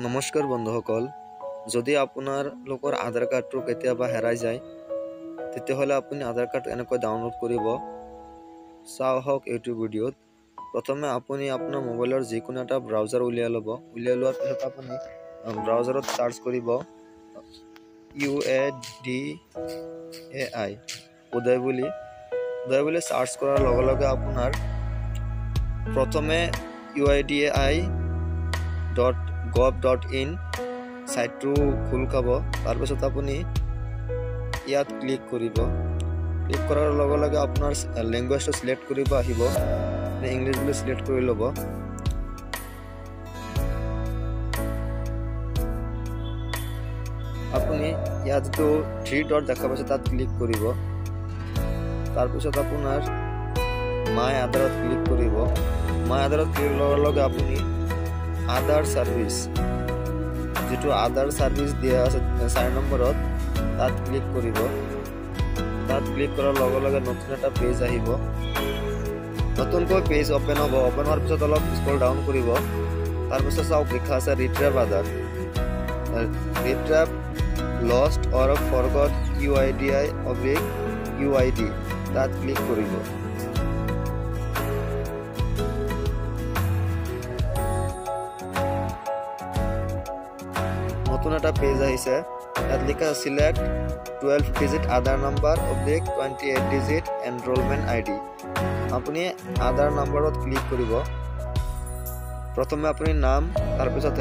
নমস্কাৰ বন্ধুসকল, যদি আপোনাৰ লোকৰ আধাৰ কাৰ্ডটো কেতিয়াবা হেৰাই যায় তেতিয়াহ'লে আপুনি আধাৰ কাৰ্ড এনেকৈ ডাউনলোড কৰিব। চাও হওক এইটো ভিডিঅ'ত। প্ৰথমে আপুনি আপোনাৰ মোবাইলৰ যিকোনো এটা ব্ৰাউজাৰ উলিয়াই ল'ব। উলিয়াই লোৱাৰ পিছত আপুনি ব্ৰাউজাৰত সাৰ্চ কৰিব UIDAI উদয় বুলি সাৰ্চ কৰাৰ লগে লগে আপোনাৰ প্ৰথমে UIDAI.gov.in সাইটটো খোল খাব। তাৰপিছত আপুনি ইয়াত ক্লিক কৰিব। ক্লিক কৰাৰ লগে লগে আপোনাৰ ল্যাঙ্গুৱেজটো সিলেক্ট কৰিব আহিব। ইংলিছ বুলি সিলেক্ট কৰি ল'ব। আপুনি ইয়াত যিটো 3 ডট দেখা পাইছে তাত ক্লিক কৰিব। তাৰপিছত আপোনাৰ মাই আধাৰত ক্লিক কৰিব। মাই আধাৰত ক্লিক কৰাৰ লগে আপুনি আধাৰ সাৰ্ভিস যেটো আধাৰ সাৰ্ভিস দিয়া আছে 4 নম্বৰত তাত ক্লিক কৰিব। তাত ক্লিক কৰাৰ লগে লগে নতুন এটা পেজ আহিব। নতুনকৈ পেজ ওপেন হ'ব। ওপেন হোৱাৰ পিছত অলপ স্ক্ৰল ডাউন কৰিব। তাৰপিছত চাওক লিখা আছে ৰিট্ৰাইভ আধাৰ। ৰিট্ৰাইভ লষ্ট অৰ ফৰগট UIDAI/UID তাত ক্লিক কৰিব। নতুন এটা পেজ আহিছে। ইয়াত লিখা সিলেক্ট 12 ডিজিট আধাৰ নাম্বাৰ /28 ডিজিট এনৰোলমেন্ট ID। আপুনি আধাৰ নাম্বাৰত ক্লিক কৰিব। প্ৰথমে আপুনি নাম, তাৰপিছত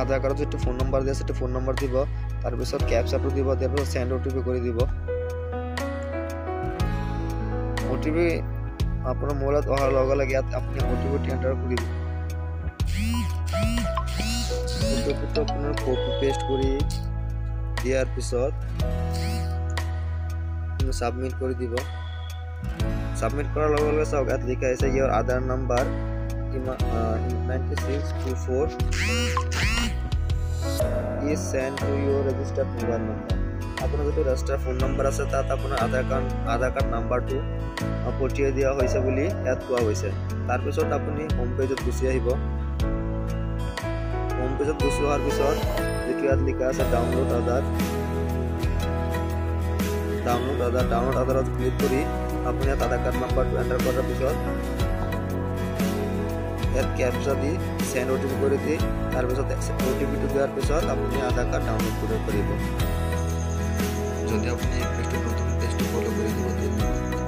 আধাৰ কাৰ্ডত যেটো ফোন নম্বৰ দিয়া আছে সেইটো ফোন নম্বৰ দিব, তাৰপিছত ক্যাপচাটো দিব, তাৰপিছত সেন্ড OTP কৰি দিব। OTP আপোনাৰ মোবাইলত অহাৰ লগে লগে ইয়াত আপুনি OTP এন্টাৰ কৰিব। OTP আপোনাৰ কপি পেস্ট কৰি দিয়াৰ পিছত সাবমিট কৰি দিব। সাবমিট কৰাৰ লগে লগে চাওক ইয়াত লিখা আছে your Aadhaar number 9624 is sent to your registered mobile number। আপোনাৰ যেটো ৰেজিষ্টাৰ ফোন নম্বৰ আছে তাত আপোনাৰ আধাৰ কাৰ্ড নাম্বাৰটো পঠিয়াই দিয়া হৈছে বুলি ইয়াত কোৱা হৈছে। তাৰপিছত আপুনি হোম পেজত গুচি আহিব। হোম পেজত গুচি অহাৰ পিছত যেটো ইয়াত লিখা আছে ডাউনলোড আধাৰত ক্লিক কৰি আপুনি ইয়াত আধাৰ কাৰ্ড নাম্বাৰটো এন্টাৰ কৰাৰ পিছত ইয়াত ক্যাপচা দি সেন্ড OTP কৰি দি তাৰপিছত OTPটো দিয়াৰ পিছত আপুনি আধাৰ কাৰ্ড ডাউনলোড কৰিব পাৰিব। যদি আপুনি এই পেজটো নতুন পেজটো ফলো কৰি দিব।